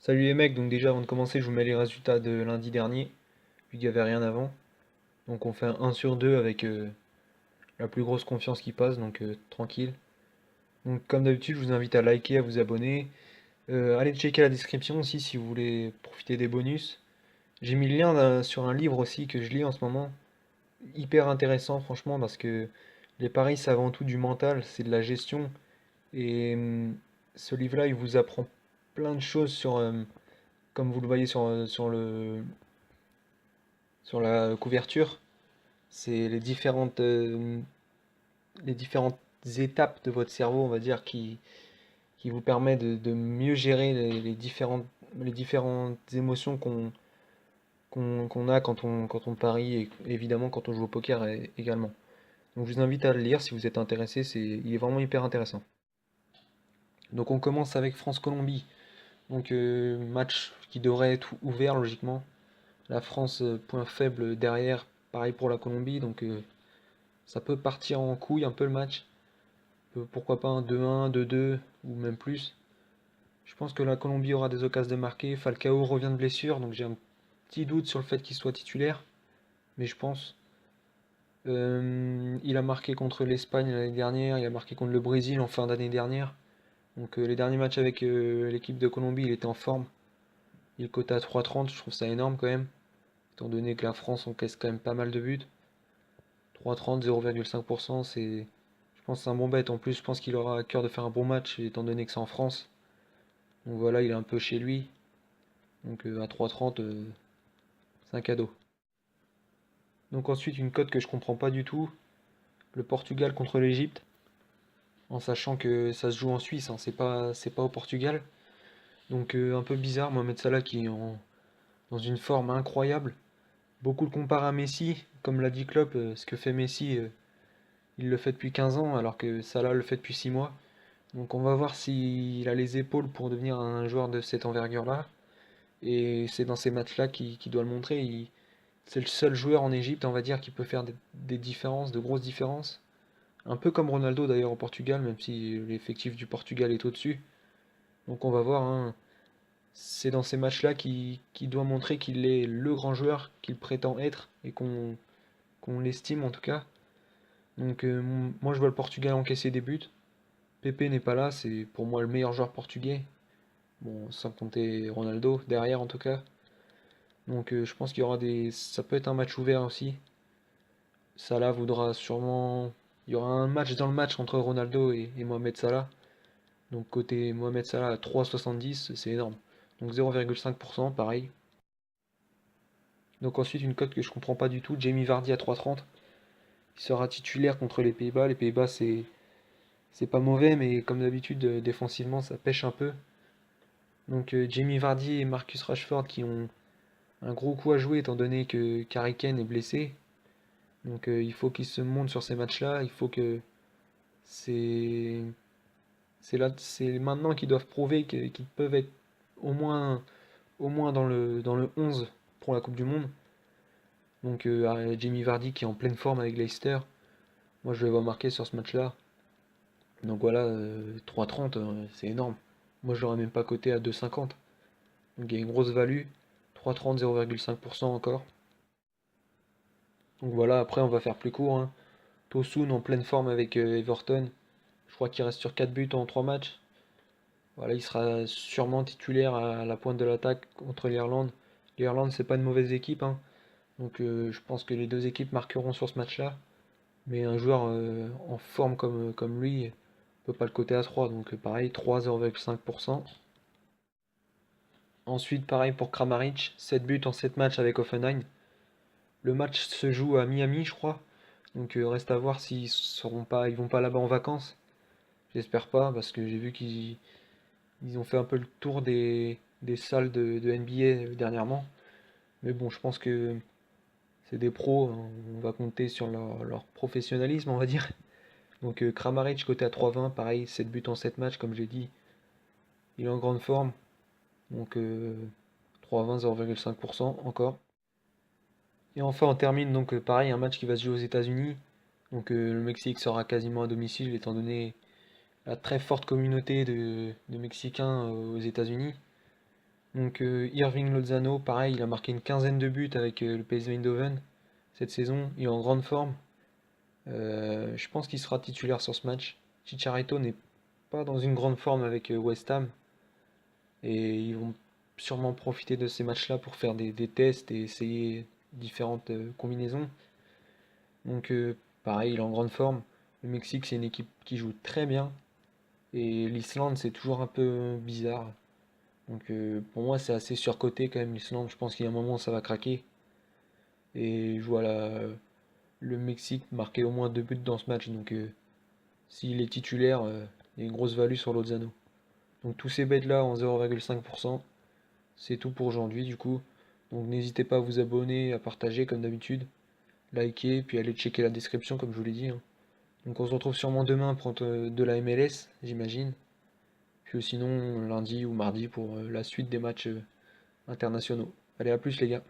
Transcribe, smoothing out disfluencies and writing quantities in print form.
Salut les mecs, donc déjà avant de commencer, je vous mets les résultats de lundi dernier, vu qu'il n'y avait rien avant. Donc on fait un 1 sur 2 avec la plus grosse confiance qui passe, donc tranquille. Donc comme d'habitude, je vous invite à liker, à vous abonner. Allez checker la description aussi si vous voulez profiter des bonus. J'ai mis le lien sur un livre aussi que je lis en ce moment. Hyper intéressant franchement parce que les paris c'est avant tout du mental, c'est de la gestion. Et ce livre-là, il vous apprend plein de choses sur, comme vous le voyez sur la couverture. C'est les différentes étapes de votre cerveau, on va dire, qui vous permet de mieux gérer les différentes émotions qu'on a quand on parie et évidemment quand on joue au poker également. Donc je vous invite à le lire si vous êtes intéressé, il est vraiment hyper intéressant. Donc on commence avec France-Colombie. Donc match qui devrait être ouvert logiquement. La France, point faible derrière, pareil pour la Colombie, donc ça peut partir en couille un peu le match. Pourquoi pas un 2-1, 2-2 ou même plus. Je pense que la Colombie aura des occasions de marquer. Falcao revient de blessure, donc j'ai un petit doute sur le fait qu'il soit titulaire. Mais je pense. Il a marqué contre l'Espagne l'année dernière, il a marqué contre le Brésil en fin d'année dernière. Donc les derniers matchs avec l'équipe de Colombie, il était en forme. Il est coté à 3,30, je trouve ça énorme quand même. Étant donné que la France encaisse quand même pas mal de buts. 3,30, 0,5%, je pense que c'est un bon bet. En plus, je pense qu'il aura à cœur de faire un bon match, étant donné que c'est en France. Donc voilà, il est un peu chez lui. Donc à 3,30, c'est un cadeau. Donc ensuite, une cote que je comprends pas du tout, le Portugal contre l'Égypte, en sachant que ça se joue en Suisse, hein, c'est pas au Portugal. Donc un peu bizarre, Mohamed Salah qui est dans une forme incroyable. Beaucoup le comparent à Messi, comme l'a dit Klopp, ce que fait Messi, il le fait depuis 15 ans, alors que Salah le fait depuis 6 mois. Donc on va voir s'il a les épaules pour devenir un joueur de cette envergure-là. Et c'est dans ces matchs-là qu'il doit le montrer. C'est le seul joueur en Égypte, on va dire, qui peut faire des différences, de grosses différences. Un peu comme Ronaldo d'ailleurs au Portugal, même si l'effectif du Portugal est au-dessus. Donc on va voir, hein. C'est dans ces matchs-là qu'il doit montrer qu'il est le grand joueur qu'il prétend être et qu'on l'estime en tout cas. Donc moi je vois le Portugal encaisser des buts. Pepe n'est pas là, c'est pour moi le meilleur joueur portugais. Bon, sans compter Ronaldo derrière en tout cas. Donc je pense qu'il y aura des. Ça peut être un match ouvert aussi. Salah voudra sûrement. Il y aura un match dans le match entre Ronaldo et Mohamed Salah. Donc côté Mohamed Salah à 3,70, c'est énorme. Donc 0,5%, pareil. Donc ensuite une cote que je comprends pas du tout, Jamie Vardy à 3,30. Il sera titulaire contre les Pays-Bas. Les Pays-Bas c'est pas mauvais, mais comme d'habitude défensivement ça pêche un peu. Donc Jamie Vardy et Marcus Rashford qui ont un gros coup à jouer étant donné que Harry Kane est blessé. Donc il faut qu'ils se montent sur ces matchs-là. Il faut que c'est c'est maintenant qu'ils doivent prouver qu'ils peuvent être au moins dans le 11 pour la Coupe du Monde. Donc Jamie Vardy qui est en pleine forme avec Leicester. Moi je le vois marquer sur ce match-là. Donc voilà, 3,30, c'est énorme. Moi je l'aurais même pas coté à 2,50. Donc il y a une grosse value. 3,30, 0,5% encore. Donc voilà, après on va faire plus court, hein. Tosun en pleine forme avec Everton. Je crois qu'il reste sur 4 buts en 3 matchs. Voilà, il sera sûrement titulaire à la pointe de l'attaque contre l'Irlande. L'Irlande, c'est pas une mauvaise équipe, hein. Donc je pense que les deux équipes marqueront sur ce match-là. Mais un joueur en forme comme lui peut pas le coter à 3. Donc pareil, 3, 0,5%. Ensuite, pareil pour Kramaric, 7 buts en 7 matchs avec Offenheim. Le match se joue à Miami, je crois. Donc reste à voir ils vont pas là-bas en vacances. J'espère pas, parce que j'ai vu ils ont fait un peu le tour des salles de NBA dernièrement. Mais bon, je pense que c'est des pros, hein. On va compter sur leur professionnalisme, on va dire. Donc Kramaric côté à 3,20, pareil, 7 buts en 7 matchs, comme j'ai dit. Il est en grande forme. Donc 3,20, 0,5% encore. Et enfin, on termine donc pareil, un match qui va se jouer aux États-Unis. Donc le Mexique sera quasiment à domicile, étant donné la très forte communauté de Mexicains aux États-Unis. Donc Irving Lozano, pareil, il a marqué une quinzaine de buts avec le PSV Eindhoven cette saison. Il est en grande forme. Je pense qu'il sera titulaire sur ce match. Chicharito n'est pas dans une grande forme avec West Ham. Et ils vont sûrement profiter de ces matchs-là pour faire des tests et essayer différentes combinaisons. Donc pareil, il est en grande forme. Le Mexique, c'est une équipe qui joue très bien. Et l'Islande, c'est toujours un peu bizarre. Donc pour moi, c'est assez surcoté quand même l'Islande. Je pense qu'il y a un moment où ça va craquer. Et je vois le Mexique marquer au moins deux buts dans ce match. Donc s'il est titulaire, il y a une grosse value sur Lozano. Donc tous ces bêtes là en 0,5%. C'est tout pour aujourd'hui du coup. Donc n'hésitez pas à vous abonner, à partager comme d'habitude, liker, puis aller checker la description comme je vous l'ai dit, hein. Donc on se retrouve sûrement demain pour de la MLS, j'imagine. Puis sinon lundi ou mardi pour la suite des matchs internationaux. Allez, à plus les gars.